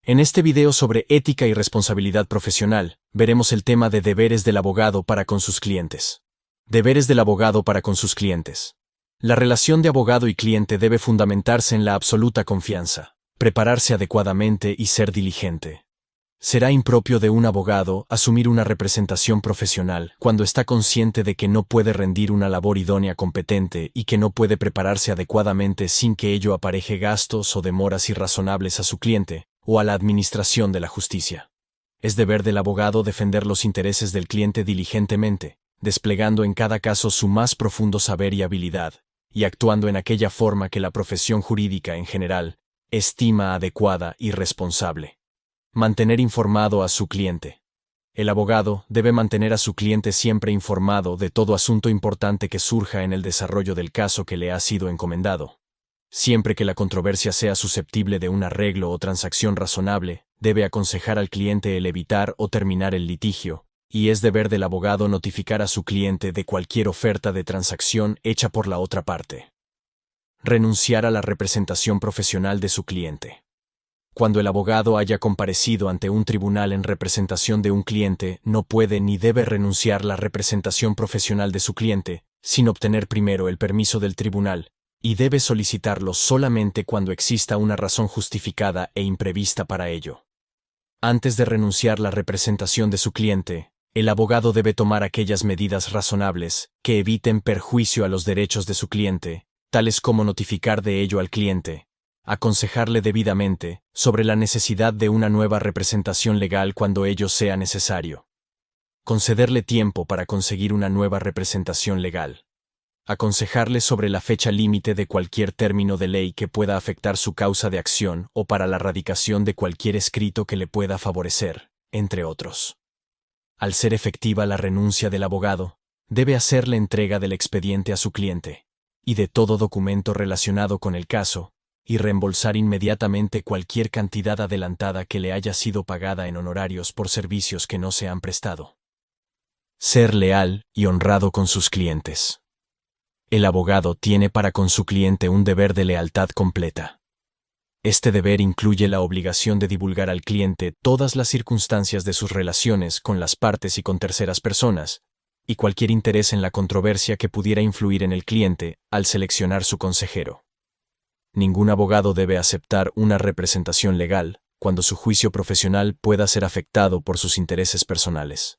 En este video sobre ética y responsabilidad profesional, veremos el tema de deberes del abogado para con sus clientes. Deberes del abogado para con sus clientes. La relación de abogado y cliente debe fundamentarse en la absoluta confianza, prepararse adecuadamente y ser diligente. Será impropio de un abogado asumir una representación profesional cuando está consciente de que no puede rendir una labor idónea competente y que no puede prepararse adecuadamente sin que ello apareje gastos o demoras irrazonables a su cliente o a la administración de la justicia. Es deber del abogado defender los intereses del cliente diligentemente, desplegando en cada caso su más profundo saber y habilidad, y actuando en aquella forma que la profesión jurídica en general estima adecuada y responsable. Mantener informado a su cliente. El abogado debe mantener a su cliente siempre informado de todo asunto importante que surja en el desarrollo del caso que le ha sido encomendado. Siempre que la controversia sea susceptible de un arreglo o transacción razonable, debe aconsejar al cliente el evitar o terminar el litigio, y es deber del abogado notificar a su cliente de cualquier oferta de transacción hecha por la otra parte. Renunciar a la representación profesional de su cliente. Cuando el abogado haya comparecido ante un tribunal en representación de un cliente, no puede ni debe renunciar a la representación profesional de su cliente, sin obtener primero el permiso del tribunal, y debe solicitarlo solamente cuando exista una razón justificada e imprevista para ello. Antes de renunciar a la representación de su cliente, el abogado debe tomar aquellas medidas razonables que eviten perjuicio a los derechos de su cliente, tales como notificar de ello al cliente, aconsejarle debidamente sobre la necesidad de una nueva representación legal cuando ello sea necesario, concederle tiempo para conseguir una nueva representación legal, aconsejarle sobre la fecha límite de cualquier término de ley que pueda afectar su causa de acción o para la radicación de cualquier escrito que le pueda favorecer, entre otros. Al ser efectiva la renuncia del abogado, debe hacerle entrega del expediente a su cliente y de todo documento relacionado con el caso, y reembolsar inmediatamente cualquier cantidad adelantada que le haya sido pagada en honorarios por servicios que no se han prestado. Ser leal y honrado con sus clientes. El abogado tiene para con su cliente un deber de lealtad completa. Este deber incluye la obligación de divulgar al cliente todas las circunstancias de sus relaciones con las partes y con terceras personas, y cualquier interés en la controversia que pudiera influir en el cliente al seleccionar su consejero. Ningún abogado debe aceptar una representación legal cuando su juicio profesional pueda ser afectado por sus intereses personales.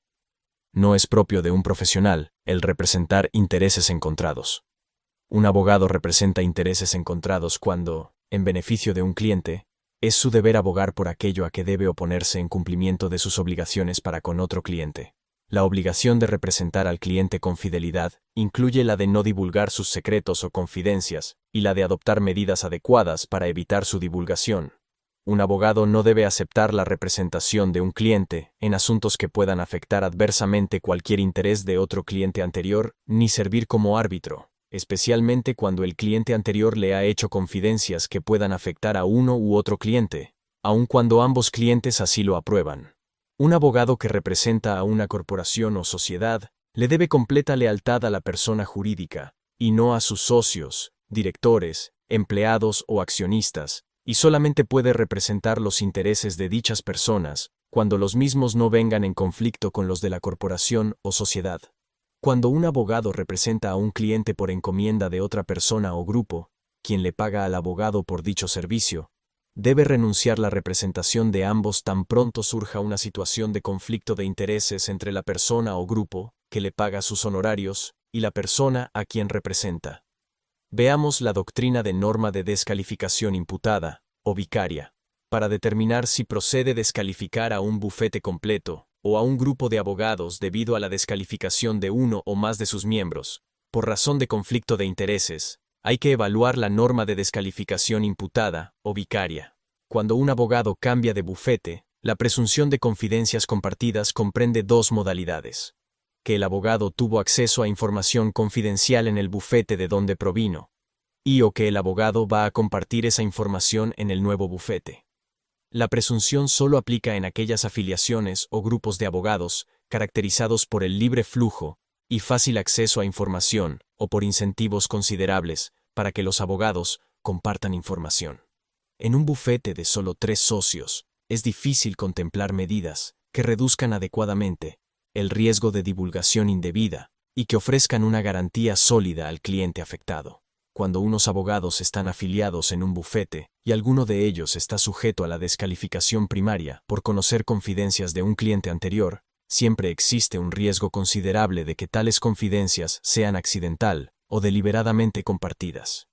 No es propio de un profesional el representar intereses encontrados. Un abogado representa intereses encontrados cuando, en beneficio de un cliente, es su deber abogar por aquello a que debe oponerse en cumplimiento de sus obligaciones para con otro cliente. La obligación de representar al cliente con fidelidad incluye la de no divulgar sus secretos o confidencias y la de adoptar medidas adecuadas para evitar su divulgación. Un abogado no debe aceptar la representación de un cliente en asuntos que puedan afectar adversamente cualquier interés de otro cliente anterior, ni servir como árbitro, especialmente cuando el cliente anterior le ha hecho confidencias que puedan afectar a uno u otro cliente, aun cuando ambos clientes así lo aprueban. Un abogado que representa a una corporación o sociedad le debe completa lealtad a la persona jurídica, y no a sus socios, directores, empleados o accionistas, y solamente puede representar los intereses de dichas personas cuando los mismos no vengan en conflicto con los de la corporación o sociedad. Cuando un abogado representa a un cliente por encomienda de otra persona o grupo, quien le paga al abogado por dicho servicio, debe renunciar a la representación de ambos tan pronto surja una situación de conflicto de intereses entre la persona o grupo que le paga sus honorarios y la persona a quien representa. Veamos la doctrina de norma de descalificación imputada, o vicaria, para determinar si procede descalificar a un bufete completo o a un grupo de abogados debido a la descalificación de uno o más de sus miembros, por razón de conflicto de intereses. Hay que evaluar la norma de descalificación imputada, o vicaria. Cuando un abogado cambia de bufete, la presunción de confidencias compartidas comprende dos modalidades: que el abogado tuvo acceso a información confidencial en el bufete de donde provino, y o que el abogado va a compartir esa información en el nuevo bufete. La presunción solo aplica en aquellas afiliaciones o grupos de abogados caracterizados por el libre flujo y fácil acceso a información, o por incentivos considerables para que los abogados compartan información. En un bufete de solo 3 socios, Es difícil contemplar medidas que reduzcan adecuadamente el riesgo de divulgación indebida y que ofrezcan una garantía sólida al cliente afectado. Cuando unos abogados están afiliados en un bufete y alguno de ellos está sujeto a la descalificación primaria por conocer confidencias de un cliente anterior, siempre existe un riesgo considerable de que tales confidencias sean accidental o deliberadamente compartidas.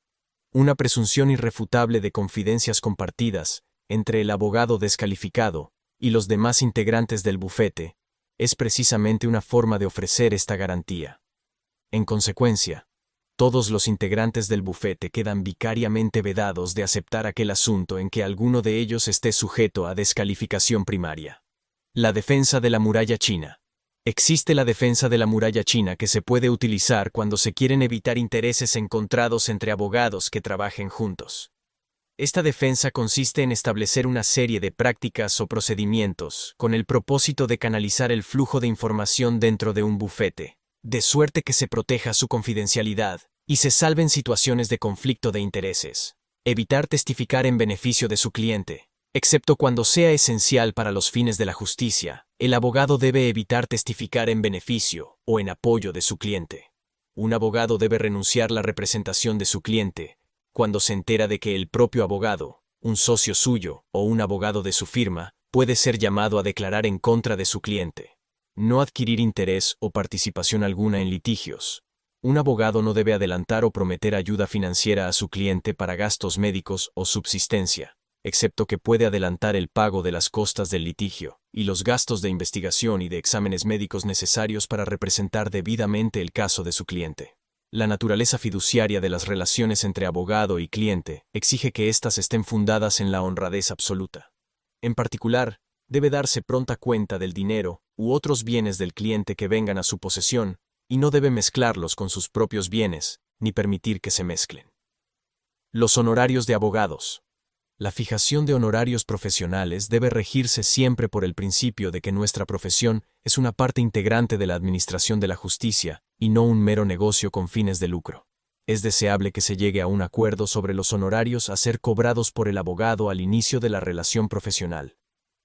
Una presunción irrefutable de confidencias compartidas entre el abogado descalificado y los demás integrantes del bufete es precisamente una forma de ofrecer esta garantía. En consecuencia, todos los integrantes del bufete quedan vicariamente vedados de aceptar aquel asunto en que alguno de ellos esté sujeto a descalificación primaria. La defensa de la muralla china. Existe la defensa de la muralla china que se puede utilizar cuando se quieren evitar intereses encontrados entre abogados que trabajen juntos. Esta defensa consiste en establecer una serie de prácticas o procedimientos con el propósito de canalizar el flujo de información dentro de un bufete, de suerte que se proteja su confidencialidad y se salven situaciones de conflicto de intereses. Evitar testificar en beneficio de su cliente. Excepto cuando sea esencial para los fines de la justicia, el abogado debe evitar testificar en beneficio o en apoyo de su cliente. Un abogado debe renunciar a la representación de su cliente cuando se entera de que el propio abogado, un socio suyo o un abogado de su firma, puede ser llamado a declarar en contra de su cliente. No adquirir interés o participación alguna en litigios. Un abogado no debe adelantar o prometer ayuda financiera a su cliente para gastos médicos o subsistencia, excepto que puede adelantar el pago de las costas del litigio y los gastos de investigación y de exámenes médicos necesarios para representar debidamente el caso de su cliente. La naturaleza fiduciaria de las relaciones entre abogado y cliente exige que éstas estén fundadas en la honradez absoluta. En particular, debe darse pronta cuenta del dinero u otros bienes del cliente que vengan a su posesión y no debe mezclarlos con sus propios bienes, ni permitir que se mezclen. Los honorarios de abogados. La fijación de honorarios profesionales debe regirse siempre por el principio de que nuestra profesión es una parte integrante de la administración de la justicia y no un mero negocio con fines de lucro. Es deseable que se llegue a un acuerdo sobre los honorarios a ser cobrados por el abogado al inicio de la relación profesional,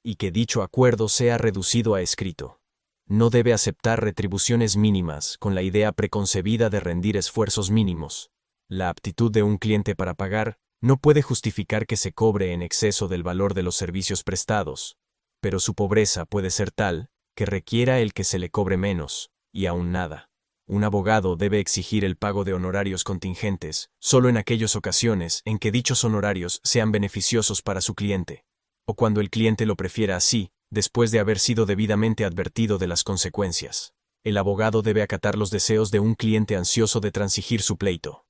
y que dicho acuerdo sea reducido a escrito. No debe aceptar retribuciones mínimas con la idea preconcebida de rendir esfuerzos mínimos. La aptitud de un cliente para pagar no puede justificar que se cobre en exceso del valor de los servicios prestados, pero su pobreza puede ser tal que requiera el que se le cobre menos, y aún nada. Un abogado debe exigir el pago de honorarios contingentes solo en aquellas ocasiones en que dichos honorarios sean beneficiosos para su cliente, o cuando el cliente lo prefiera así, después de haber sido debidamente advertido de las consecuencias. El abogado debe acatar los deseos de un cliente ansioso de transigir su pleito.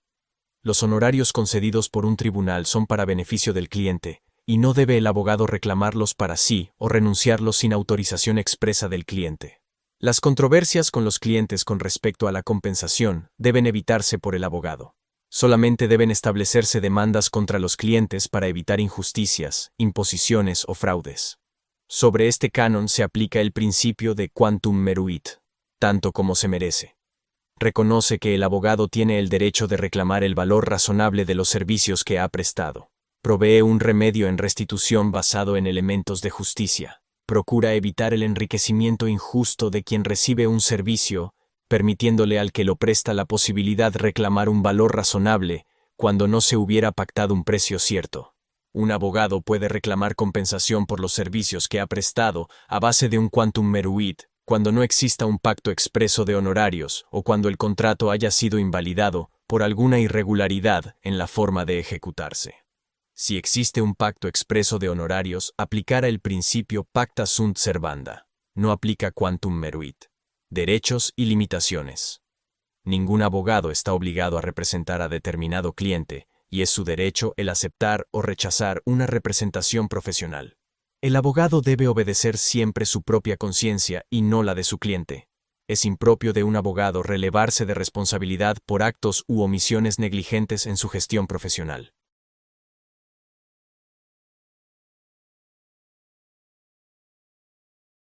Los honorarios concedidos por un tribunal son para beneficio del cliente, y no debe el abogado reclamarlos para sí o renunciarlos sin autorización expresa del cliente. Las controversias con los clientes con respecto a la compensación deben evitarse por el abogado. Solamente deben establecerse demandas contra los clientes para evitar injusticias, imposiciones o fraudes. Sobre este canon se aplica el principio de quantum meruit, tanto como se merece. Reconoce que el abogado tiene el derecho de reclamar el valor razonable de los servicios que ha prestado. Provee un remedio en restitución basado en elementos de justicia. Procura evitar el enriquecimiento injusto de quien recibe un servicio, permitiéndole al que lo presta la posibilidad de reclamar un valor razonable cuando no se hubiera pactado un precio cierto. Un abogado puede reclamar compensación por los servicios que ha prestado a base de un quantum meruit, cuando no exista un pacto expreso de honorarios o cuando el contrato haya sido invalidado por alguna irregularidad en la forma de ejecutarse. Si existe un pacto expreso de honorarios, aplicará el principio pacta sunt servanda. No aplica quantum meruit. Derechos y limitaciones. Ningún abogado está obligado a representar a determinado cliente, y es su derecho el aceptar o rechazar una representación profesional. El abogado debe obedecer siempre su propia conciencia y no la de su cliente. Es impropio de un abogado relevarse de responsabilidad por actos u omisiones negligentes en su gestión profesional.